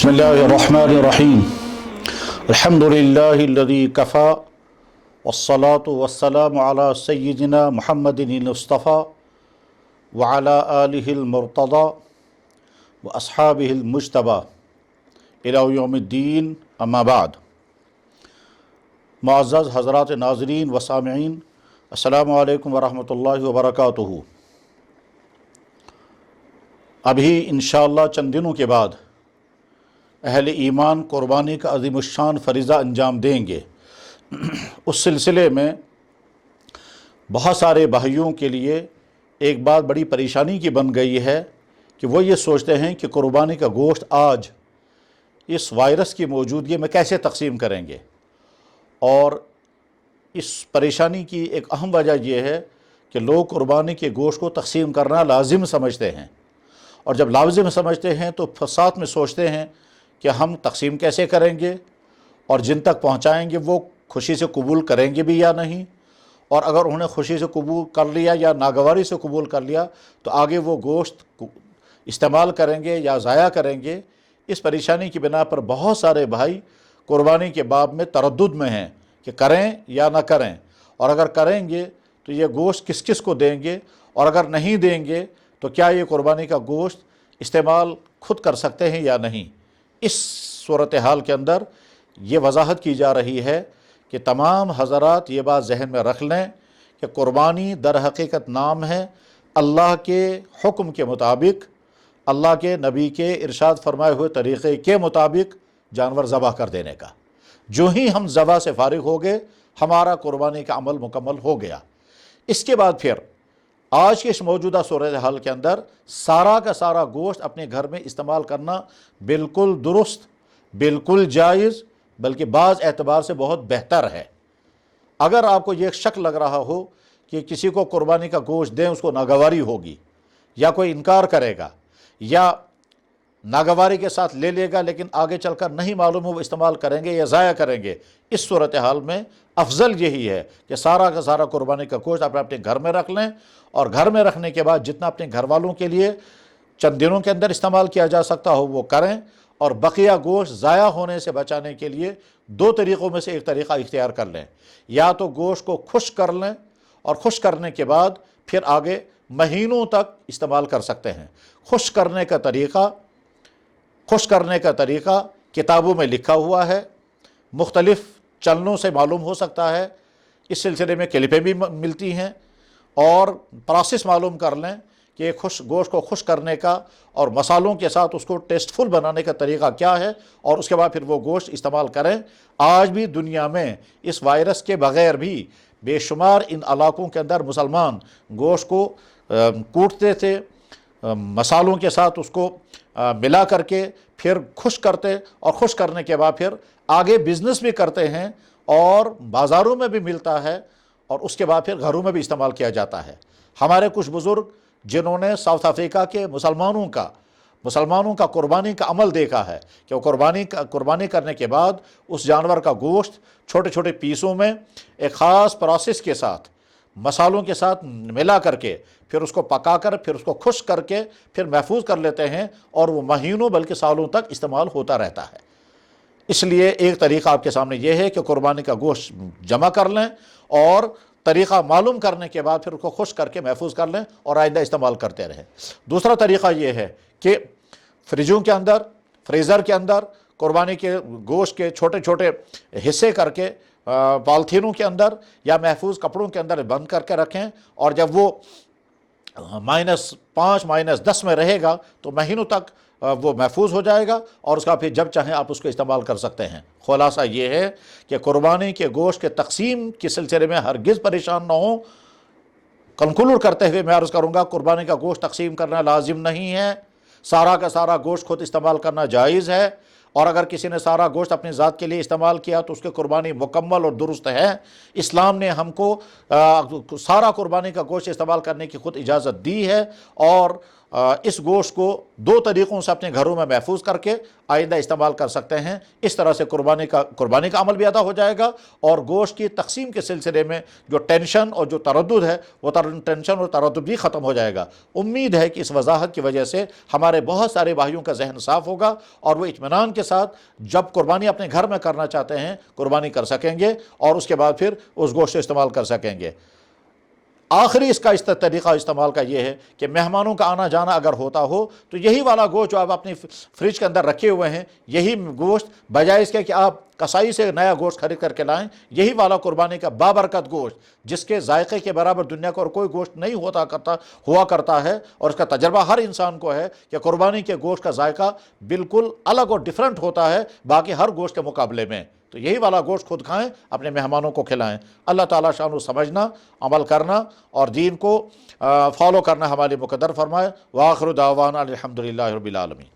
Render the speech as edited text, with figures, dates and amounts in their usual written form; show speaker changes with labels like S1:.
S1: بسم اللہ الرحمن الرحیم الحمد للہ الذی کفا والصلاة والسلام علی سیدنا محمد المصطفیٰ وعلی آلہ المرتضی واصحابہ المجتبی الی یوم الدین اما بعد۔ معزز حضرات ناظرین و سامعین، السلام علیکم ورحمۃ اللہ وبرکاتہ۔ ابھی انشاءاللہ چند دنوں کے بعد اہل ایمان قربانی کا عظیم الشان فریضہ انجام دیں گے۔ اس سلسلے میں بہت سارے بھائیوں کے لیے ایک بات بڑی پریشانی کی بن گئی ہے کہ وہ یہ سوچتے ہیں کہ قربانی کا گوشت آج اس وائرس کی موجودگی میں کیسے تقسیم کریں گے، اور اس پریشانی کی ایک اہم وجہ یہ ہے کہ لوگ قربانی کے گوشت کو تقسیم کرنا لازم سمجھتے ہیں، اور جب لازم سمجھتے ہیں تو ساتھ میں سوچتے ہیں کہ ہم تقسیم کیسے کریں گے، اور جن تک پہنچائیں گے وہ خوشی سے قبول کریں گے بھی یا نہیں، اور اگر انہوں نے خوشی سے قبول کر لیا یا ناگواری سے قبول کر لیا تو آگے وہ گوشت استعمال کریں گے یا ضائع کریں گے۔ اس پریشانی کی بنا پر بہت سارے بھائی قربانی کے باب میں تردد میں ہیں کہ کریں یا نہ کریں، اور اگر کریں گے تو یہ گوشت کس کس کو دیں گے، اور اگر نہیں دیں گے تو کیا یہ قربانی کا گوشت استعمال خود کر سکتے ہیں یا نہیں۔ اس صورتحال کے اندر یہ وضاحت کی جا رہی ہے کہ تمام حضرات یہ بات ذہن میں رکھ لیں کہ قربانی در حقیقت نام ہے اللہ کے حکم کے مطابق، اللہ کے نبی کے ارشاد فرمائے ہوئے طریقے کے مطابق جانور ذبح کر دینے کا۔ جو ہی ہم ذبح سے فارغ ہو گئے ہمارا قربانی کا عمل مکمل ہو گیا۔ اس کے بعد پھر آج کے اس موجودہ صورتحال کے اندر سارا کا سارا گوشت اپنے گھر میں استعمال کرنا بالکل درست، بالکل جائز، بلکہ بعض اعتبار سے بہت بہتر ہے۔ اگر آپ کو یہ شک لگ رہا ہو کہ کسی کو قربانی کا گوشت دیں اس کو ناگواری ہوگی، یا کوئی انکار کرے گا، یا ناگواری کے ساتھ لے لے گا لیکن آگے چل کر نہیں معلوم ہو وہ استعمال کریں گے یا ضائع کریں گے، اس صورتحال میں افضل یہی ہے کہ سارا کا سارا قربانی کا گوشت اپنے گھر میں رکھ لیں، اور گھر میں رکھنے کے بعد جتنا اپنے گھر والوں کے لیے چند دنوں کے اندر استعمال کیا جا سکتا ہو وہ کریں، اور بقیہ گوشت ضائع ہونے سے بچانے کے لیے دو طریقوں میں سے ایک طریقہ اختیار کر لیں۔ یا تو گوشت کو خشک کر لیں، اور خشک کرنے کے بعد پھر آگے مہینوں تک استعمال کر سکتے ہیں۔ خشک کرنے کا طریقہ کتابوں میں لکھا ہوا ہے، مختلف چینلوں سے معلوم ہو سکتا ہے، اس سلسلے میں کلپیں بھی ملتی ہیں، اور پروسیس معلوم کر لیں کہ گوشت کو خشک کرنے کا اور مسالوں کے ساتھ اس کو ٹیسٹفل بنانے کا طریقہ کیا ہے، اور اس کے بعد پھر وہ گوشت استعمال کریں۔ آج بھی دنیا میں اس وائرس کے بغیر بھی بے شمار ان علاقوں کے اندر مسلمان گوشت کو کوٹتے تھے، مسالوں کے ساتھ اس کو ملا کر کے پھر خشک کرتے، اور خشک کرنے کے بعد پھر آگے بزنس بھی کرتے ہیں، اور بازاروں میں بھی ملتا ہے، اور اس کے بعد پھر گھروں میں بھی استعمال کیا جاتا ہے۔ ہمارے کچھ بزرگ جنہوں نے ساؤتھ افریقہ کے مسلمانوں کا قربانی کا عمل دیکھا ہے کہ وہ قربانی کرنے کے بعد اس جانور کا گوشت چھوٹے چھوٹے پیسوں میں ایک خاص پروسیس کے ساتھ مسالوں کے ساتھ ملا کر کے پھر اس کو پکا کر پھر اس کو خشک کر کے پھر محفوظ کر لیتے ہیں، اور وہ مہینوں بلکہ سالوں تک استعمال ہوتا رہتا ہے۔ اس لیے ایک طریقہ آپ کے سامنے یہ ہے کہ قربانی کا گوشت جمع کر لیں، اور طریقہ معلوم کرنے کے بعد پھر اس کو خشک کر کے محفوظ کر لیں اور آئندہ استعمال کرتے رہیں۔ دوسرا طریقہ یہ ہے کہ فریزر کے اندر قربانی کے گوشت کے چھوٹے چھوٹے حصے کر کے پالیتھینوں کے اندر یا محفوظ کپڑوں کے اندر بند کر کے رکھیں، اور جب وہ -5 -10 میں رہے گا تو مہینوں تک وہ محفوظ ہو جائے گا، اور اس کا پھر جب چاہیں آپ اس کو استعمال کر سکتے ہیں۔ خلاصہ یہ ہے کہ قربانی کے گوشت کے تقسیم کے سلسلے میں ہرگز پریشان نہ ہوں۔ کنکلوڈ کرتے ہوئے میں عرض کروں گا، قربانی کا گوشت تقسیم کرنا لازم نہیں ہے، سارا کا سارا گوشت خود استعمال کرنا جائز ہے، اور اگر کسی نے سارا گوشت اپنی ذات کے لیے استعمال کیا تو اس کی قربانی مکمل اور درست ہے۔ اسلام نے ہم کو سارا قربانی کا گوشت استعمال کرنے کی خود اجازت دی ہے، اور اس گوشت کو 2 طریقوں سے اپنے گھروں میں محفوظ کر کے آئندہ استعمال کر سکتے ہیں۔ اس طرح سے قربانی کا عمل بھی ادا ہو جائے گا، اور گوشت کی تقسیم کے سلسلے میں جو ٹینشن اور جو تردد ہے وہ ٹینشن اور تردد بھی ختم ہو جائے گا۔ امید ہے کہ اس وضاحت کی وجہ سے ہمارے بہت سارے بھائیوں کا ذہن صاف ہوگا، اور وہ اطمینان کے ساتھ جب قربانی اپنے گھر میں کرنا چاہتے ہیں قربانی کر سکیں گے، اور اس کے بعد پھر اس گوشت استعمال کر سکیں گے۔ آخری اس کا طریقہ استعمال کا یہ ہے کہ مہمانوں کا آنا جانا اگر ہوتا ہو تو یہی والا گوشت جو آپ اپنی فریج کے اندر رکھے ہوئے ہیں، یہی گوشت بجائے اس کے کہ آپ کسائی سے نیا گوشت خرید کر کے لائیں، یہی والا قربانی کا بابرکت گوشت جس کے ذائقے کے برابر دنیا کا اور کوئی گوشت نہیں ہوا کرتا ہے، اور اس کا تجربہ ہر انسان کو ہے کہ قربانی کے گوشت کا ذائقہ بالکل الگ اور ڈیفرنٹ ہوتا ہے باقی ہر گوشت کے مقابلے میں۔ تو یہی والا گوشت خود کھائیں، اپنے مہمانوں کو کھلائیں۔ اللہ تعالیٰ شانو سمجھنا، عمل کرنا اور دین کو فالو کرنا ہمارے مقدر فرمائے۔ وآخر دعوانا الحمدللہ رب العالمین۔